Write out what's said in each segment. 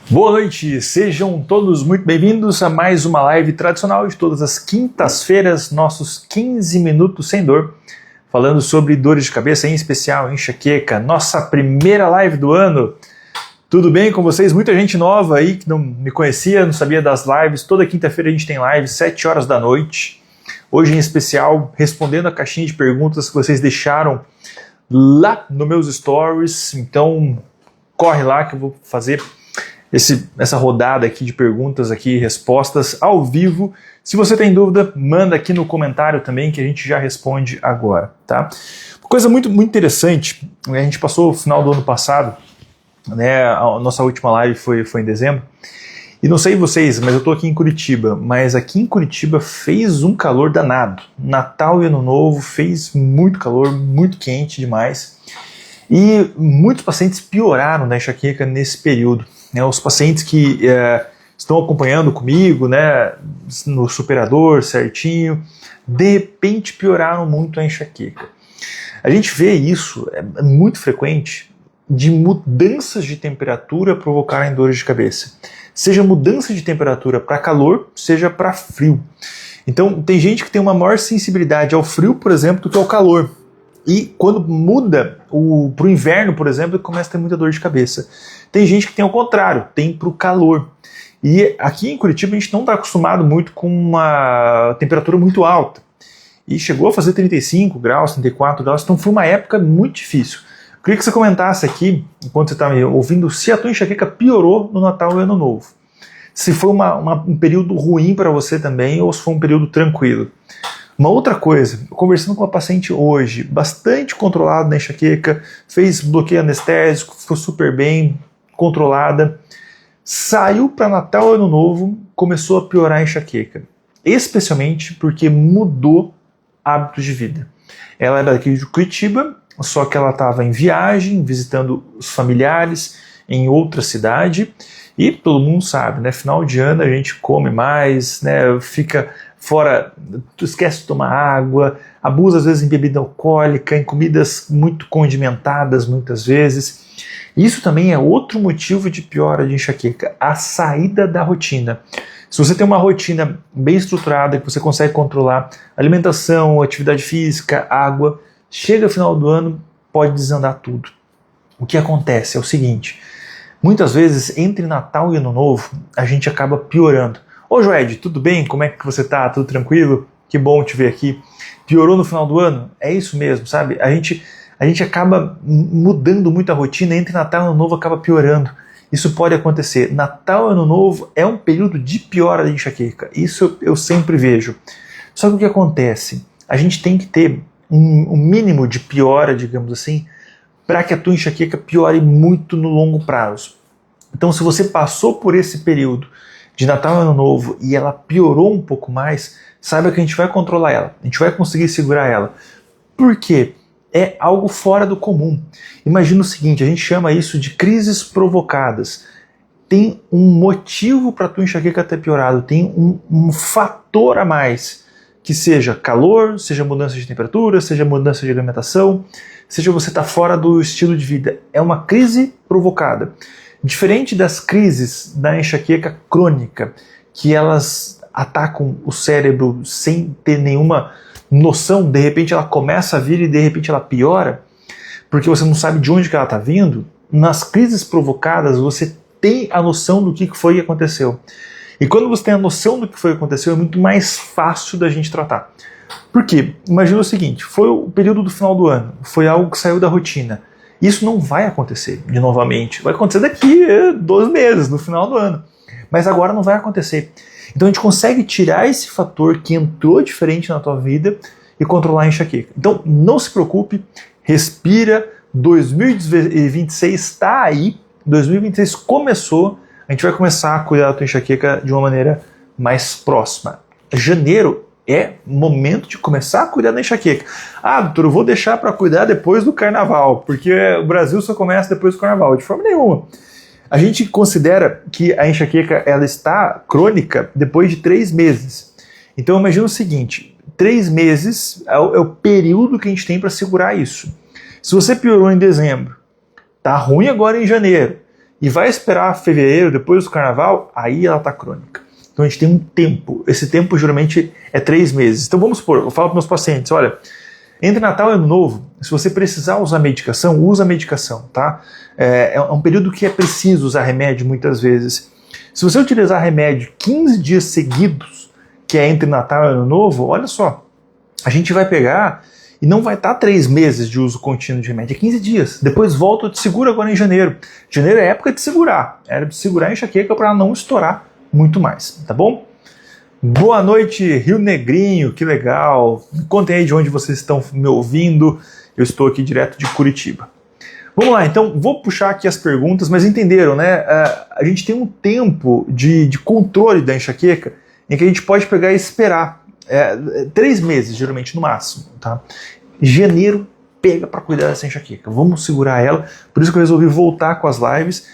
Boa noite, sejam todos muito bem-vindos a mais uma live tradicional de todas as quintas-feiras, nossos 15 minutos sem dor, falando sobre dores de cabeça, em especial enxaqueca, nossa primeira live do ano. Tudo bem com vocês? Muita gente nova aí que não me conhecia, não sabia das lives. Toda quinta-feira a gente tem live, 7 horas da noite. Hoje em especial, respondendo a caixinha de perguntas que vocês deixaram lá nos meus stories. Então, corre lá que eu vou fazer essa rodada aqui de perguntas aqui e respostas ao vivo. Se você tem dúvida, manda aqui no comentário também que a gente já responde agora, tá? Uma coisa muito interessante, a gente passou o final do ano passado, né, a nossa última live foi em dezembro, e não sei vocês, mas eu tô aqui em Curitiba, mas aqui em Curitiba fez um calor danado. Natal e Ano Novo fez muito calor, muito quente demais, e muitos pacientes pioraram da enxaqueca nesse período. Os pacientes que estão acompanhando comigo, né, no superador certinho, de repente pioraram muito a enxaqueca. A gente vê isso, é muito frequente, de mudanças de temperatura provocarem dores de cabeça. Seja mudança de temperatura para calor, seja para frio. Então tem gente que tem uma maior sensibilidade ao frio, por exemplo, do que ao calor. E quando muda para o inverno, por exemplo, começa a ter muita dor de cabeça. Tem gente que tem ao contrário, tem para o calor. E aqui em Curitiba a gente não está acostumado muito com uma temperatura muito alta. E chegou a fazer 35 graus, 34 graus, então foi uma época muito difícil. Eu queria que você comentasse aqui, enquanto você está me ouvindo, se a tua enxaqueca piorou no Natal e Ano Novo. Se foi um período ruim para você também, ou se foi um período tranquilo. Uma outra coisa, conversando com uma paciente hoje, bastante controlada na enxaqueca, fez bloqueio anestésico, ficou super bem, controlada, saiu para Natal e Ano Novo, começou a piorar a enxaqueca, especialmente porque mudou hábitos de vida. Ela era daqui de Curitiba, só que ela estava em viagem, visitando os familiares em outra cidade, e todo mundo sabe, né? Final de ano a gente come mais, né? Fica fora, esquece de tomar água, abusa às vezes em bebida alcoólica, em comidas muito condimentadas muitas vezes. Isso também é outro motivo de piora de enxaqueca, a saída da rotina. Se você tem uma rotina bem estruturada, que você consegue controlar alimentação, atividade física, água, chega ao final do ano, pode desandar tudo. O que acontece é o seguinte, muitas vezes entre Natal e Ano Novo, a gente acaba piorando. Ô Joed, tudo bem? Como é que você tá? Tudo tranquilo? Que bom te ver aqui. Piorou no final do ano? É isso mesmo, sabe? A gente acaba mudando muito a rotina, entre Natal e Ano Novo acaba piorando. Isso pode acontecer. Natal e Ano Novo é um período de piora da enxaqueca. Isso eu sempre vejo. Só que o que acontece? A gente tem que ter um mínimo de piora, digamos assim, para que a tua enxaqueca piore muito no longo prazo. Então, se você passou por esse período de Natal e Ano Novo e ela piorou um pouco mais, saiba que a gente vai controlar ela, a gente vai conseguir segurar ela. Por quê? É algo fora do comum. Imagina o seguinte, a gente chama isso de crises provocadas. Tem um motivo para a tua enxaqueca ter piorado, tem um fator a mais, que seja calor, seja mudança de temperatura, seja mudança de alimentação, seja você estar fora do estilo de vida. É uma crise provocada. Diferente das crises da enxaqueca crônica, que elas atacam o cérebro sem ter nenhuma noção, de repente ela começa a vir e de repente ela piora, porque você não sabe de onde que ela está vindo, nas crises provocadas você tem a noção do que foi que aconteceu. E quando você tem a noção do que foi que aconteceu, é muito mais fácil da gente tratar. Por quê? Imagina o seguinte, foi o período do final do ano, foi algo que saiu da rotina. Isso não vai acontecer de novamente. Vai acontecer daqui 12 meses, no final do ano. Mas agora não vai acontecer. Então a gente consegue tirar esse fator que entrou diferente na tua vida e controlar a enxaqueca. Então não se preocupe, respira, 2026 está aí, 2026 começou, a gente vai começar a cuidar da tua enxaqueca de uma maneira mais próxima. Janeiro é momento de começar a cuidar da enxaqueca. Ah, doutor, eu vou deixar para cuidar depois do carnaval, porque o Brasil só começa depois do carnaval. De forma nenhuma. A gente considera que a enxaqueca ela está crônica depois de 3 meses. Então imagina o seguinte, 3 meses é o período que a gente tem para segurar isso. Se você piorou em dezembro, tá ruim agora em janeiro, e vai esperar fevereiro, depois do carnaval, aí ela está crônica. Então a gente tem um tempo, esse tempo geralmente é 3 meses. Então vamos supor, eu falo para meus pacientes, olha, entre Natal e Ano Novo, se você precisar usar medicação, usa medicação, tá? É um período que é preciso usar remédio muitas vezes. Se você utilizar remédio 15 dias seguidos, que é entre Natal e Ano Novo, olha só, a gente vai pegar e não vai estar 3 meses de uso contínuo de remédio, é 15 dias. Depois volta, eu te seguro agora em janeiro. Janeiro é época de segurar, era de segurar a enxaqueca para não estourar muito mais, tá bom? Boa noite, Rio Negrinho, que legal. Me contem aí de onde vocês estão me ouvindo. Eu estou aqui direto de Curitiba. Vamos lá, então, vou puxar aqui as perguntas, mas entenderam, né? A gente tem um tempo de controle da enxaqueca em que a gente pode pegar e esperar. 3 meses, geralmente, no máximo, tá? Janeiro pega para cuidar dessa enxaqueca. Vamos segurar ela. Por isso que eu resolvi voltar com as lives.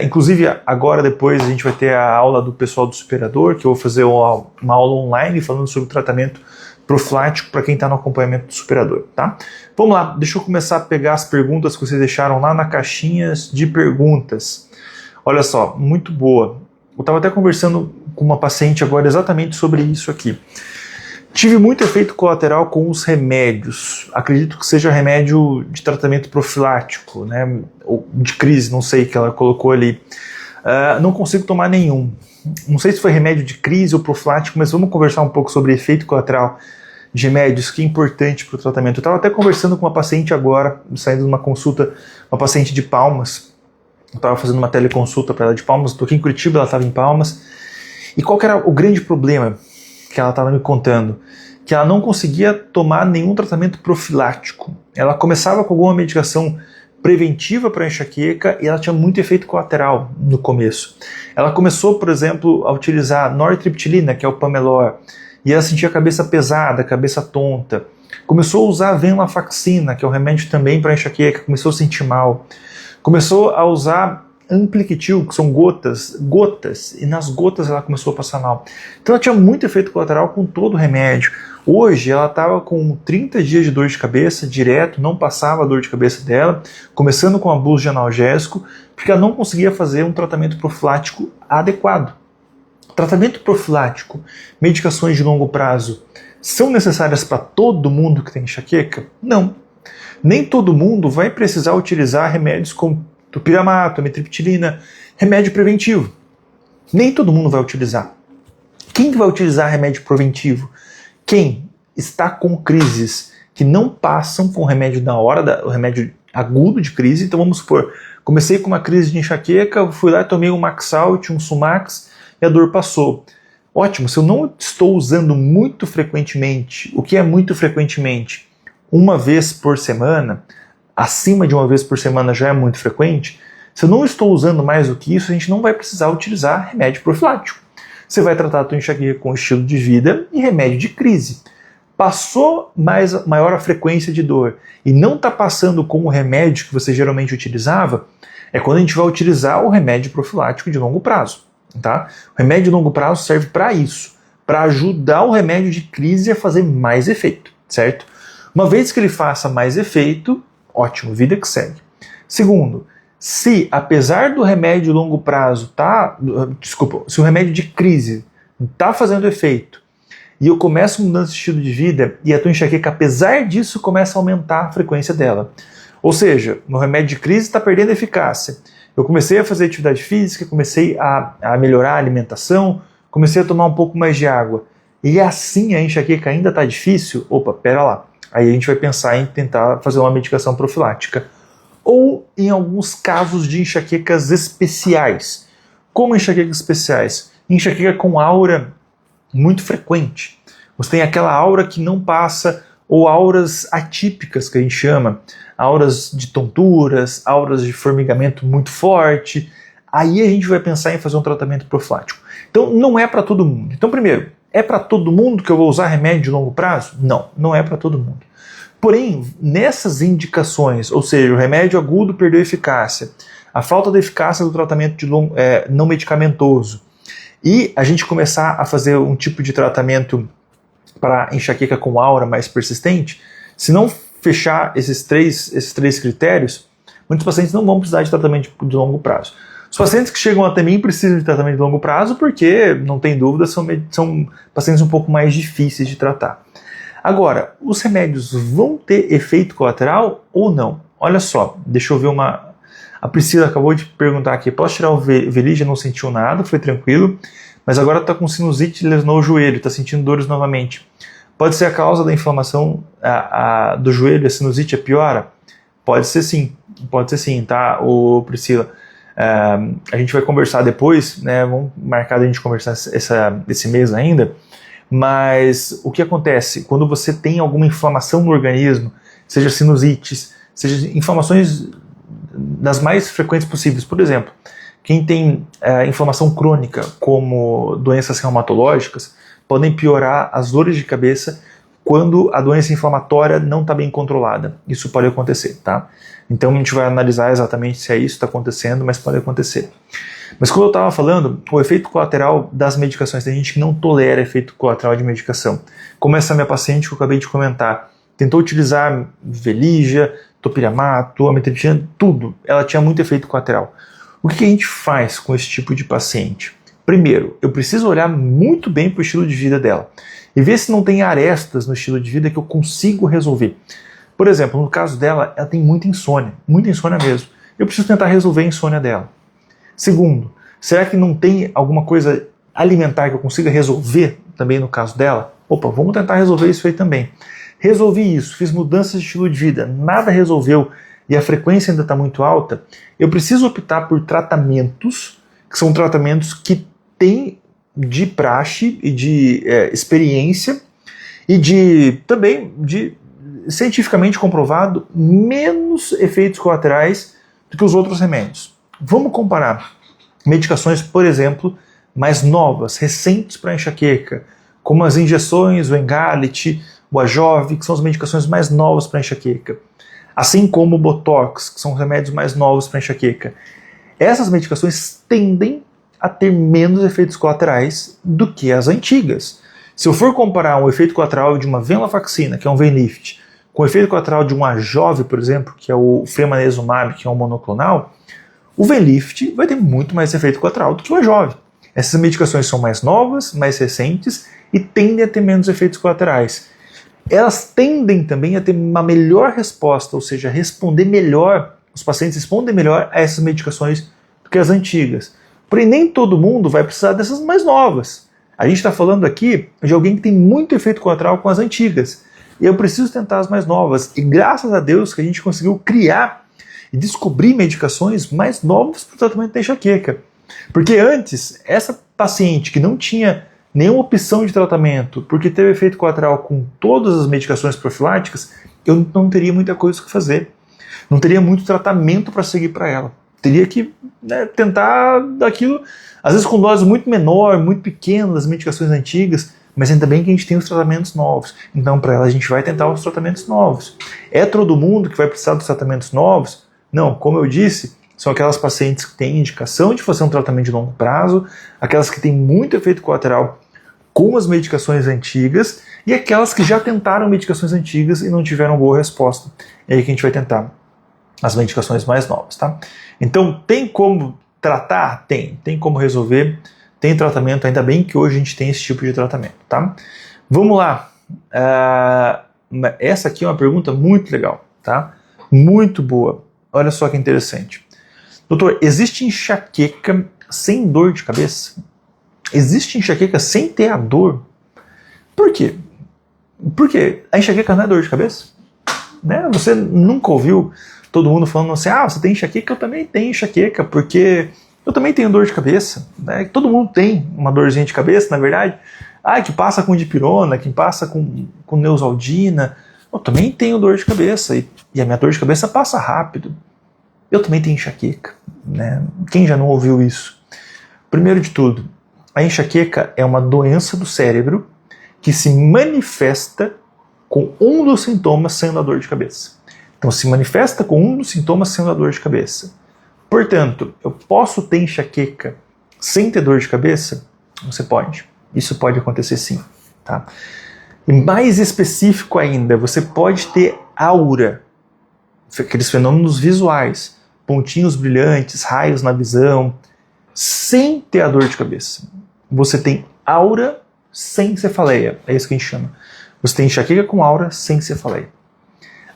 Inclusive, agora depois a gente vai ter a aula do pessoal do Superador, que eu vou fazer uma aula online falando sobre o tratamento profilático para quem está no acompanhamento do Superador, tá? Vamos lá, deixa eu começar a pegar as perguntas que vocês deixaram lá na caixinha de perguntas. Olha só, muito boa. Eu estava até conversando com uma paciente agora exatamente sobre isso aqui. Tive muito efeito colateral com os remédios. Acredito que seja remédio de tratamento profilático, né? Ou de crise, não sei, que ela colocou ali. Não consigo tomar nenhum. Não sei se foi remédio de crise ou profilático, mas vamos conversar um pouco sobre efeito colateral de remédios, que é importante para o tratamento. Eu estava até conversando com uma paciente agora, saindo de uma consulta, uma paciente de Palmas. Eu estava fazendo uma teleconsulta para ela de Palmas, estou aqui em Curitiba, ela estava em Palmas. E qual que era o grande problema que ela estava me contando? Que ela não conseguia tomar nenhum tratamento profilático. Ela começava com alguma medicação preventiva para enxaqueca e ela tinha muito efeito colateral no começo. Ela começou, por exemplo, a utilizar nortriptilina, que é o Pamelor, e ela sentia a cabeça pesada, a cabeça tonta. Começou a usar venlafaxina, que é um remédio também para enxaqueca, começou a sentir mal. Começou a usar Ampliquitil, que são gotas, e nas gotas ela começou a passar mal. Então ela tinha muito efeito colateral com todo o remédio. Hoje ela estava com 30 dias de dor de cabeça direto, não passava a dor de cabeça dela, começando com abuso de analgésico, porque ela não conseguia fazer um tratamento profilático adequado. Tratamento profilático, medicações de longo prazo, são necessárias para todo mundo que tem enxaqueca? Não. Nem todo mundo vai precisar utilizar remédios como topiramato, amitriptilina, remédio preventivo. Nem todo mundo vai utilizar. Quem vai utilizar remédio preventivo? Quem está com crises que não passam com o remédio na hora, o remédio agudo de crise. Então vamos supor, comecei com uma crise de enxaqueca, fui lá e tomei um Maxalt, um Sumax e a dor passou. Ótimo, se eu não estou usando muito frequentemente, o que é muito frequentemente? Uma vez por semana, acima de uma vez por semana já é muito frequente. Se eu não estou usando mais do que isso, a gente não vai precisar utilizar remédio profilático. Você vai tratar a tua enxaqueca com estilo de vida e remédio de crise. Passou maior a frequência de dor e não está passando com o remédio que você geralmente utilizava, é quando a gente vai utilizar o remédio profilático de longo prazo. Tá? O remédio de longo prazo serve para isso, para ajudar o remédio de crise a fazer mais efeito, certo? Uma vez que ele faça mais efeito, ótimo, vida que segue. Segundo, se apesar do remédio de longo prazo se o remédio de crise está fazendo efeito e eu começo mudança de estilo de vida e a tua enxaqueca, apesar disso, começa a aumentar a frequência dela. Ou seja, no remédio de crise está perdendo eficácia. Eu comecei a fazer atividade física, comecei a melhorar a alimentação, comecei a tomar um pouco mais de água. E assim a enxaqueca ainda está difícil? Opa, pera lá. Aí a gente vai pensar em tentar fazer uma medicação profilática. Ou em alguns casos de enxaquecas especiais. Como enxaquecas especiais? Enxaqueca com aura muito frequente. Você tem aquela aura que não passa, ou auras atípicas que a gente chama, auras de tonturas, auras de formigamento muito forte. Aí a gente vai pensar em fazer um tratamento profilático. Então não é para todo mundo. Então primeiro, é para todo mundo que eu vou usar remédio de longo prazo? Não, não é para todo mundo. Porém, nessas indicações, ou seja, o remédio agudo perdeu eficácia, a falta de eficácia do tratamento não medicamentoso, e a gente começar a fazer um tipo de tratamento para enxaqueca com aura mais persistente, se não fechar esses três critérios, muitos pacientes não vão precisar de tratamento de longo prazo. Os pacientes que chegam até mim precisam de tratamento de longo prazo porque, não tem dúvida, são pacientes um pouco mais difíceis de tratar. Agora, os remédios vão ter efeito colateral ou não? Olha só, deixa eu ver uma... A Priscila acabou de perguntar aqui, posso tirar o Veligia? Não sentiu nada, foi tranquilo, mas agora está com sinusite, lesionou o joelho, está sentindo dores novamente. Pode ser a causa da inflamação do joelho, a sinusite piora? Pode ser sim, tá, Priscila? A gente vai conversar depois, né? Vamos marcar a gente conversar esse mês ainda, mas o que acontece quando você tem alguma inflamação no organismo, seja sinusites, seja inflamações das mais frequentes possíveis, por exemplo, quem tem inflamação crônica, como doenças reumatológicas, podem piorar as dores de cabeça quando a doença inflamatória não está bem controlada. Isso pode acontecer, tá? Então a gente vai analisar exatamente se é isso que está acontecendo, mas pode acontecer. Mas como eu estava falando, o efeito colateral das medicações, tem gente que não tolera efeito colateral de medicação. Como essa minha paciente que eu acabei de comentar, tentou utilizar Veligia, topiramato, amitriptilina, tudo. Ela tinha muito efeito colateral. O que a gente faz com esse tipo de paciente? Primeiro, eu preciso olhar muito bem para o estilo de vida dela e ver se não tem arestas no estilo de vida que eu consigo resolver. Por exemplo, no caso dela, ela tem muita insônia mesmo. Eu preciso tentar resolver a insônia dela. Segundo, será que não tem alguma coisa alimentar que eu consiga resolver também no caso dela? Opa, vamos tentar resolver isso aí também. Resolvi isso, fiz mudanças de estilo de vida, nada resolveu e a frequência ainda está muito alta, eu preciso optar por tratamentos, que são tratamentos que têm de praxe e de experiência e também de cientificamente comprovado menos efeitos colaterais do que os outros remédios. Vamos comparar medicações, por exemplo, mais novas, recentes para enxaqueca, como as injeções, o Engality, o Ajovy, que são as medicações mais novas para enxaqueca, assim como o Botox, que são os remédios mais novos para enxaqueca. Essas medicações tendem a ter menos efeitos colaterais do que as antigas. Se eu for comparar um efeito colateral de uma venlafaxina, que é um Venlift, com o efeito colateral de um Ajovy, por exemplo, que é o fremanezumab, que é um monoclonal, o Venlift vai ter muito mais efeito colateral do que o Ajovy. Essas medicações são mais novas, mais recentes e tendem a ter menos efeitos colaterais. Elas tendem também a ter uma melhor resposta, ou seja, responder melhor, os pacientes respondem melhor a essas medicações do que as antigas. Porém, nem todo mundo vai precisar dessas mais novas. A gente está falando aqui de alguém que tem muito efeito colateral com as antigas. E eu preciso tentar as mais novas. E graças a Deus que a gente conseguiu criar e descobrir medicações mais novas para o tratamento da enxaqueca. Porque antes, essa paciente que não tinha nenhuma opção de tratamento, porque teve efeito colateral com todas as medicações profiláticas, eu não teria muita coisa que fazer. Não teria muito tratamento para seguir para ela. Teria que tentar daquilo, às vezes com doses muito menor, muito pequenas das medicações antigas, mas ainda bem que a gente tem os tratamentos novos. Então, para ela, a gente vai tentar os tratamentos novos. É todo mundo que vai precisar dos tratamentos novos? Não, como eu disse, são aquelas pacientes que têm indicação de fazer um tratamento de longo prazo, aquelas que têm muito efeito colateral com as medicações antigas e aquelas que já tentaram medicações antigas e não tiveram boa resposta. É aí que a gente vai tentar as medicações mais novas, tá? Então, tem como tratar? Tem como resolver, tem tratamento, ainda bem que hoje a gente tem esse tipo de tratamento, tá? Vamos lá. Essa aqui é uma pergunta muito legal, tá? Muito boa. Olha só que interessante. Doutor, existe enxaqueca sem dor de cabeça? Existe enxaqueca sem ter a dor? Por quê? Porque a enxaqueca não é dor de cabeça? Né? Você nunca ouviu todo mundo falando assim, você tem enxaqueca? Eu também tenho enxaqueca, porque eu também tenho dor de cabeça. Né? Todo mundo tem uma dorzinha de cabeça, na verdade. Que passa com dipirona, que passa com neosaldina. Eu também tenho dor de cabeça, e a minha dor de cabeça passa rápido. Eu também tenho enxaqueca. Né? Quem já não ouviu isso? Primeiro de tudo, a enxaqueca é uma doença do cérebro que se manifesta com um dos sintomas sendo a dor de cabeça. Então, se manifesta com um dos sintomas sendo a dor de cabeça. Portanto, eu posso ter enxaqueca sem ter dor de cabeça? Você pode. Isso pode acontecer sim. Tá? E mais específico ainda, você pode ter aura, aqueles fenômenos visuais, pontinhos brilhantes, raios na visão, sem ter a dor de cabeça. Você tem aura sem cefaleia, é isso que a gente chama. Você tem enxaqueca com aura sem cefaleia.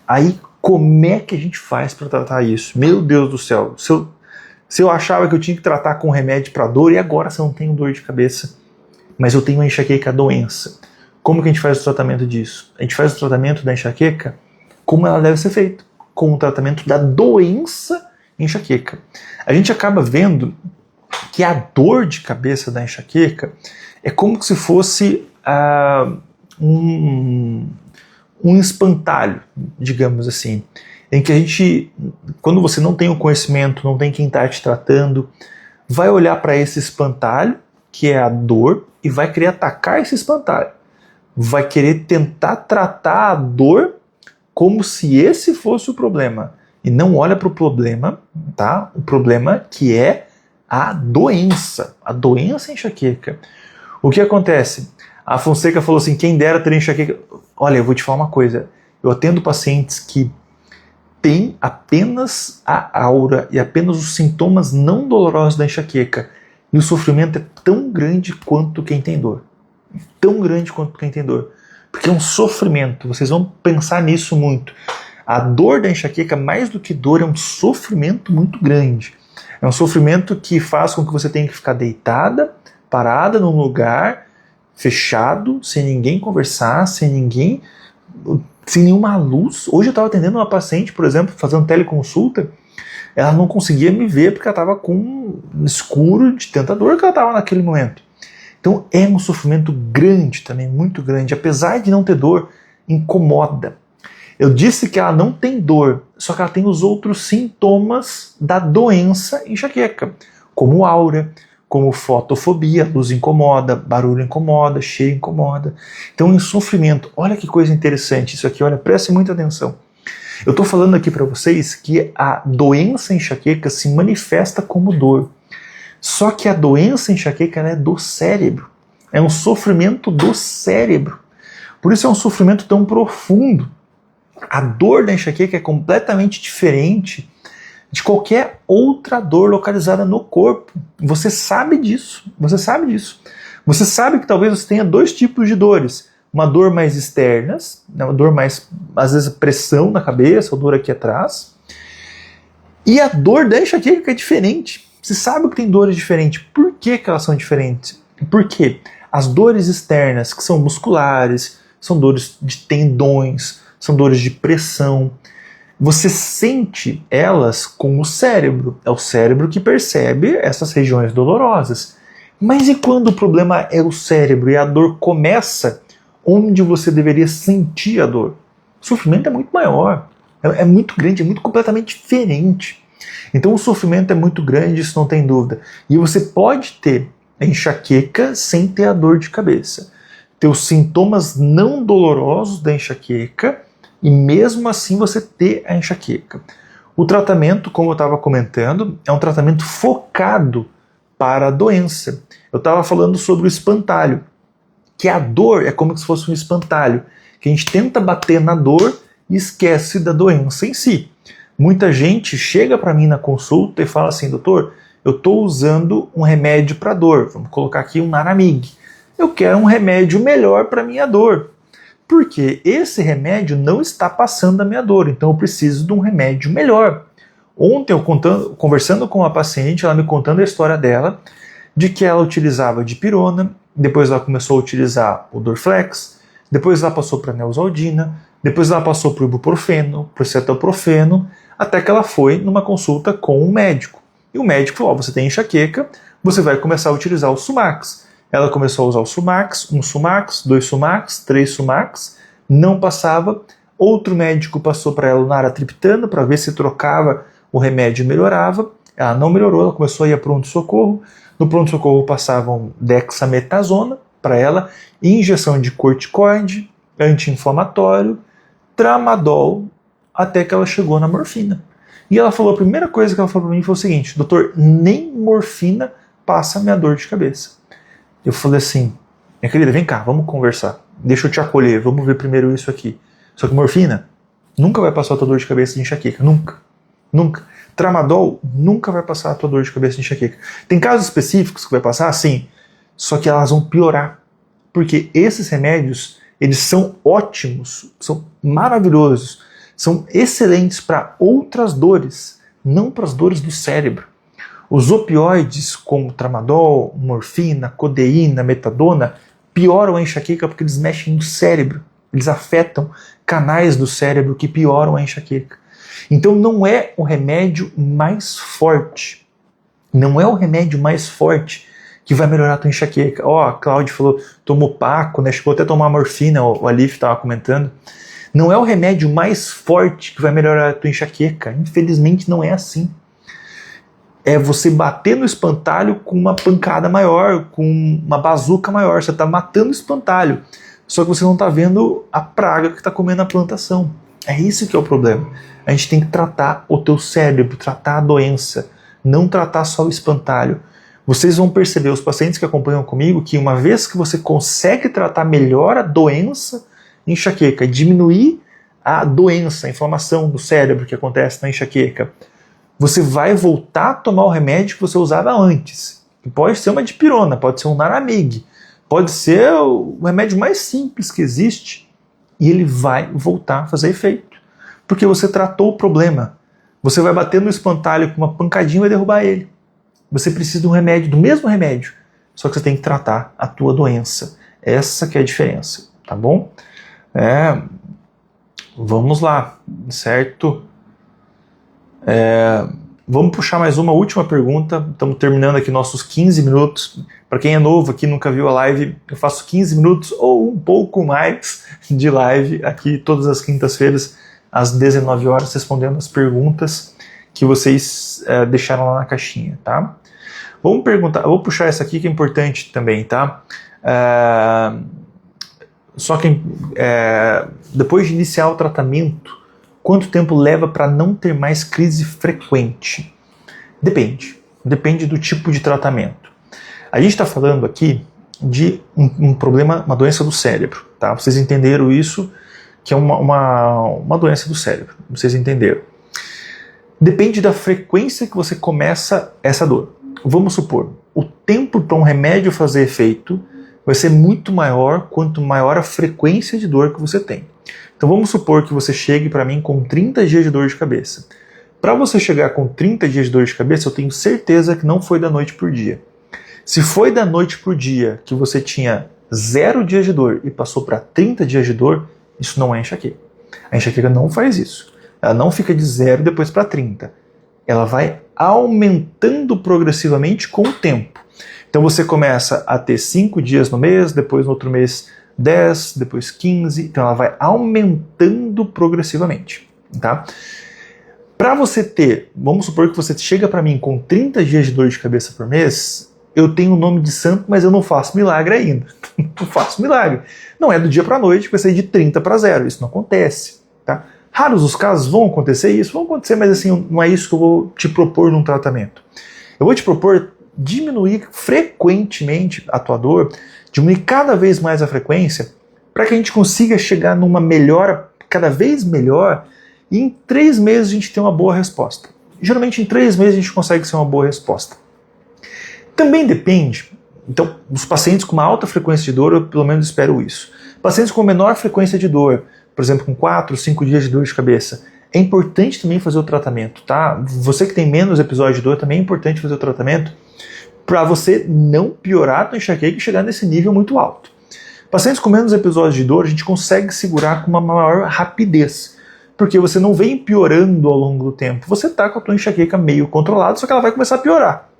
Aí, como é que a gente faz para tratar isso? Meu Deus do céu, se eu achava que eu tinha que tratar com remédio para dor, e agora se eu não tenho dor de cabeça, mas eu tenho uma enxaqueca doença. Como que a gente faz o tratamento disso? A gente faz o tratamento da enxaqueca como ela deve ser feita, com o tratamento da doença enxaqueca. A gente acaba vendo que a dor de cabeça da enxaqueca é como se fosse um espantalho, digamos assim, em que a gente, quando você não tem o conhecimento, não tem quem está te tratando, vai olhar para esse espantalho, que é a dor, e vai querer atacar esse espantalho. Vai querer tentar tratar a dor como se esse fosse o problema. E não olha para o problema, tá? O problema que é a doença enxaqueca. O que acontece? A Fonseca falou assim, quem dera ter enxaqueca. Olha, eu vou te falar uma coisa. Eu atendo pacientes que têm apenas a aura e apenas os sintomas não dolorosos da enxaqueca. E o sofrimento é tão grande quanto quem tem dor. Tão grande quanto quem tem dor. Porque é um sofrimento. Vocês vão pensar nisso muito. A dor da enxaqueca, mais do que dor, é um sofrimento muito grande. É um sofrimento que faz com que você tenha que ficar deitada, parada num lugar fechado, sem ninguém conversar, sem nenhuma luz. Hoje eu estava atendendo uma paciente, por exemplo, fazendo teleconsulta, ela não conseguia me ver porque ela estava com um escuro de tanta dor que ela estava naquele momento. Então é um sofrimento grande também, muito grande. Apesar de não ter dor, incomoda. Eu disse que ela não tem dor, só que ela tem os outros sintomas da doença enxaqueca, como aura, como fotofobia, luz incomoda, barulho incomoda, cheiro incomoda. Então, em sofrimento, olha que coisa interessante isso aqui, olha, preste muita atenção. Eu estou falando aqui para vocês que a doença enxaqueca se manifesta como dor. Só que a doença enxaqueca ela é do cérebro. É um sofrimento do cérebro. Por isso é um sofrimento tão profundo. A dor da enxaqueca é completamente diferente de qualquer outra dor localizada no corpo. Você sabe disso. Você sabe disso. Você sabe que talvez você tenha dois tipos de dores. Uma dor mais externas, uma dor mais, às vezes, pressão na cabeça, ou dor aqui atrás. E a dor da enxaqueca que é diferente. Você sabe que tem dores diferentes. Por que elas são diferentes? Porque as dores externas, que são musculares, são dores de tendões, são dores de pressão, você sente elas com o cérebro. É o cérebro que percebe essas regiões dolorosas. Mas e quando o problema é o cérebro e a dor começa onde você deveria sentir a dor? O sofrimento é muito maior, é muito grande, é muito completamente diferente. Então o sofrimento é muito grande, isso não tem dúvida. E você pode ter a enxaqueca sem ter a dor de cabeça. Ter os sintomas não dolorosos da enxaqueca e mesmo assim você ter a enxaqueca. O tratamento, como eu estava comentando, é um tratamento focado para a doença. Eu estava falando sobre o espantalho, que a dor é como se fosse um espantalho, que a gente tenta bater na dor e esquece da doença em si. Muita gente chega para mim na consulta e fala assim, doutor, eu estou usando um remédio para dor, vamos colocar aqui um Naramig. Eu quero um remédio melhor para minha dor. Porque esse remédio não está passando a minha dor, então eu preciso de um remédio melhor. Ontem eu conversando com uma paciente, ela me contando a história dela, de que ela utilizava dipirona, depois ela começou a utilizar o Dorflex, depois ela passou para a Neosaldina, depois ela passou para o ibuprofeno, para o cetoprofeno, até que ela foi numa consulta com um médico. E o médico falou, você tem enxaqueca, você vai começar a utilizar o Sumax. Ela começou a usar o Sumax, 1 Sumax, 2 Sumax, 3 Sumax, não passava. Outro médico passou para ela o naratriptano para ver se trocava o remédio e melhorava. Ela não melhorou, ela começou a ir a pronto-socorro. No pronto-socorro passavam dexametasona para ela, injeção de corticoide, anti-inflamatório, tramadol, até que ela chegou na morfina. E ela falou, a primeira coisa que ela falou para mim foi o seguinte, doutor, nem morfina passa a minha dor de cabeça. Eu falei assim, minha querida, vem cá, vamos conversar. Deixa eu te acolher, vamos ver primeiro isso aqui. Só que morfina nunca vai passar a tua dor de cabeça de enxaqueca, nunca. Nunca. Tramadol nunca vai passar a tua dor de cabeça de enxaqueca. Tem casos específicos que vai passar, sim, só que elas vão piorar. Porque esses remédios, eles são ótimos, são maravilhosos, são excelentes para outras dores, não para as dores do cérebro. Os opioides, como tramadol, morfina, codeína, metadona, pioram a enxaqueca porque eles mexem no cérebro. Eles afetam canais do cérebro que pioram a enxaqueca. Então não é o remédio mais forte. Não é o remédio mais forte que vai melhorar a tua enxaqueca. A Cláudia falou, tomou Paco, né? Chegou até a tomar morfina, o Alif estava comentando. Não é o remédio mais forte que vai melhorar a tua enxaqueca. Infelizmente não é assim. É você bater no espantalho com uma pancada maior, com uma bazuca maior. Você está matando o espantalho. Só que você não está vendo a praga que está comendo a plantação. É isso que é o problema. A gente tem que tratar o teu cérebro, tratar a doença, não tratar só o espantalho. Vocês vão perceber, os pacientes que acompanham comigo, que uma vez que você consegue tratar melhor a doença enxaqueca, diminuir a doença, a inflamação do cérebro que acontece na enxaqueca, você vai voltar a tomar o remédio que você usava antes. Pode ser uma dipirona, pode ser um Naramig, pode ser o remédio mais simples que existe e ele vai voltar a fazer efeito. Porque você tratou o problema. Você vai bater no espantalho com uma pancadinha e vai derrubar ele. Você precisa de um remédio, do mesmo remédio, só que você tem que tratar a tua doença. Essa que é a diferença, tá bom? Vamos lá, certo? Vamos puxar mais uma última pergunta. Estamos terminando aqui nossos 15 minutos. Para quem é novo aqui, nunca viu a live, eu faço 15 minutos ou um pouco mais de live aqui todas as quintas-feiras, às 19 horas, respondendo as perguntas que vocês deixaram lá na caixinha, tá? Vamos perguntar, eu vou puxar essa aqui que é importante também, tá? Só que depois de iniciar o tratamento, quanto tempo leva para não ter mais crise frequente? Depende do tipo de tratamento. A gente está falando aqui de um problema, uma doença do cérebro, tá? Vocês entenderam isso, que é uma doença do cérebro, vocês entenderam. Depende da frequência que você começa essa dor. Vamos supor, o tempo para um remédio fazer efeito vai ser muito maior quanto maior a frequência de dor que você tem. Então vamos supor que você chegue para mim com 30 dias de dor de cabeça. Para você chegar com 30 dias de dor de cabeça, eu tenho certeza que não foi da noite por dia. Se foi da noite por dia que você tinha 0 dias de dor e passou para 30 dias de dor, isso não é enxaqueca. A enxaqueca não faz isso. Ela não fica de 0 depois para 30. Ela vai aumentando progressivamente com o tempo. Então você começa a ter 5 dias no mês, depois no outro mês 10, depois 15. Então ela vai aumentando progressivamente. Tá? Para você ter, vamos supor que você chega para mim com 30 dias de dor de cabeça por mês, eu tenho o nome de santo, mas eu não faço milagre ainda. Não faço milagre. Não é do dia para a noite que vai sair de 30 para 0. Isso não acontece. Tá? Raros os casos vão acontecer isso? Vão acontecer, mas assim, não é isso que eu vou te propor num tratamento. Eu vou te propor diminuir frequentemente a tua dor, diminuir cada vez mais a frequência, para que a gente consiga chegar numa melhora cada vez melhor e em 3 meses a gente tem uma boa resposta. Geralmente em 3 meses a gente consegue ser uma boa resposta. Também depende, então, dos pacientes com uma alta frequência de dor, eu pelo menos espero isso. Pacientes com menor frequência de dor, por exemplo, com 4, 5 dias de dor de cabeça, é importante também fazer o tratamento, tá? Você que tem menos episódios de dor, também é importante fazer o tratamento para você não piorar a tua enxaqueca e chegar nesse nível muito alto. Pacientes com menos episódios de dor, a gente consegue segurar com uma maior rapidez, porque você não vem piorando ao longo do tempo. Você está com a tua enxaqueca meio controlada, só que ela vai começar a piorar.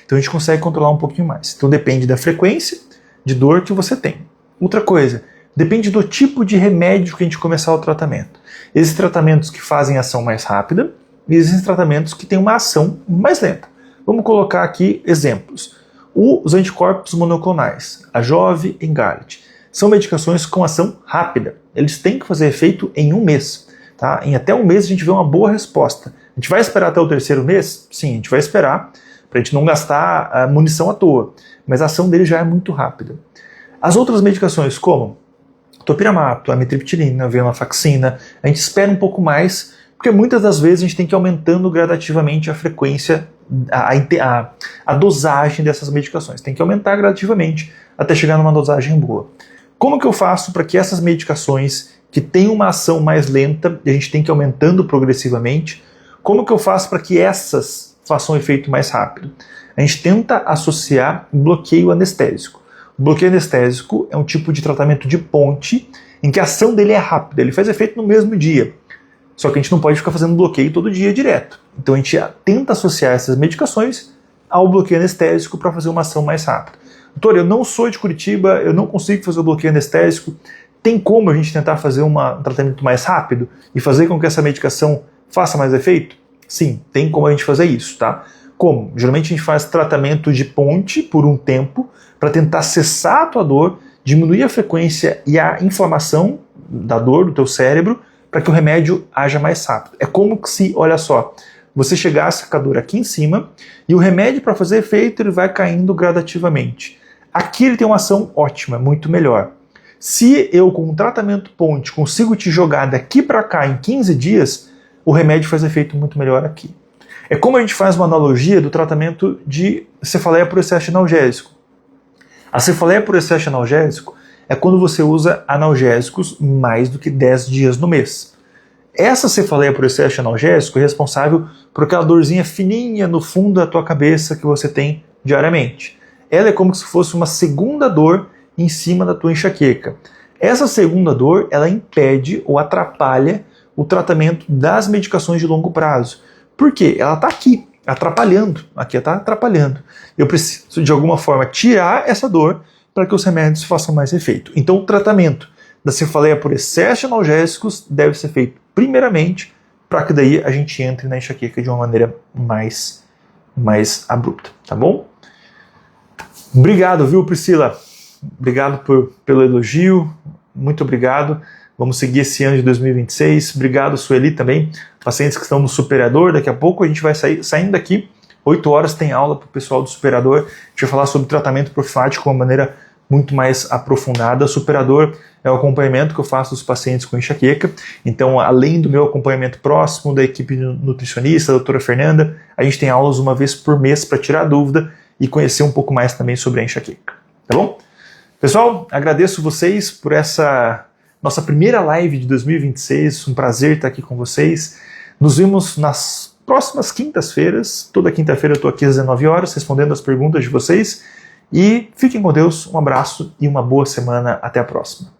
Então a gente consegue controlar um pouquinho mais. Então depende da frequência de dor que você tem. Outra coisa, depende do tipo de remédio que a gente começar o tratamento. Existem tratamentos que fazem ação mais rápida e existem tratamentos que têm uma ação mais lenta. Vamos colocar aqui exemplos. Os anticorpos monoclonais, a Jove e Engalid, são medicações com ação rápida. Eles têm que fazer efeito em 1 mês. Tá? Em até 1 mês a gente vê uma boa resposta. A gente vai esperar até o 3º mês? Sim, a gente vai esperar para a gente não gastar a munição à toa. Mas a ação dele já é muito rápida. As outras medicações, como topiramato, amitriptilina, venlafaxina, a gente espera um pouco mais Porque muitas das vezes a gente tem que ir aumentando gradativamente a frequência, a dosagem dessas medicações. Tem que aumentar gradativamente até chegar numa dosagem boa. Como que eu faço para que essas medicações que têm uma ação mais lenta, e a gente tem que ir aumentando progressivamente, como que eu faço para que essas façam um efeito mais rápido? A gente tenta associar bloqueio anestésico. O bloqueio anestésico é um tipo de tratamento de ponte em que a ação dele é rápida, ele faz efeito no mesmo dia. Só que a gente não pode ficar fazendo bloqueio todo dia direto. Então a gente tenta associar essas medicações ao bloqueio anestésico para fazer uma ação mais rápida. Doutor, eu não sou de Curitiba, eu não consigo fazer o bloqueio anestésico. Tem como a gente tentar fazer um tratamento mais rápido e fazer com que essa medicação faça mais efeito? Sim, tem como a gente fazer isso, tá? Como? Geralmente a gente faz tratamento de ponte por um tempo para tentar cessar a tua dor, diminuir a frequência e a inflamação da dor do teu cérebro para que o remédio haja mais rápido. É como se, olha só, você chegasse com a dor aqui em cima e o remédio para fazer efeito ele vai caindo gradativamente. Aqui ele tem uma ação ótima, muito melhor. Se eu com um tratamento ponte consigo te jogar daqui para cá em 15 dias, o remédio faz efeito muito melhor aqui. É como a gente faz uma analogia do tratamento de cefaleia por excesso analgésico. A cefaleia por excesso analgésico é quando você usa analgésicos mais do que 10 dias no mês. Essa cefaleia por excesso analgésico é responsável por aquela dorzinha fininha no fundo da tua cabeça que você tem diariamente. Ela é como se fosse uma segunda dor em cima da tua enxaqueca. Essa segunda dor, ela impede ou atrapalha o tratamento das medicações de longo prazo. Por quê? Ela está aqui, atrapalhando. Aqui está atrapalhando. Eu preciso, de alguma forma, tirar essa dor para que os remédios façam mais efeito. Então, o tratamento da cefaleia por excesso de analgésicos deve ser feito primeiramente para que daí a gente entre na enxaqueca de uma maneira mais abrupta, tá bom? Obrigado, viu, Priscila? Obrigado pelo elogio, muito obrigado. Vamos seguir esse ano de 2026. Obrigado, Sueli, também. Pacientes que estão no Superador, daqui a pouco a gente vai saindo daqui. 8 horas tem aula para o pessoal do Superador. A gente vai falar sobre tratamento profilático de uma maneira muito mais aprofundada. O Superador é o acompanhamento que eu faço dos pacientes com enxaqueca. Então, além do meu acompanhamento próximo da equipe nutricionista, da doutora Fernanda, a gente tem aulas uma vez por mês para tirar dúvida e conhecer um pouco mais também sobre a enxaqueca. Tá bom? Pessoal, agradeço vocês por essa nossa primeira live de 2026. Um prazer estar aqui com vocês. Nos vemos nas próximas quintas-feiras. Toda quinta-feira eu estou aqui às 19 horas respondendo as perguntas de vocês. E fiquem com Deus, um abraço e uma boa semana. Até a próxima.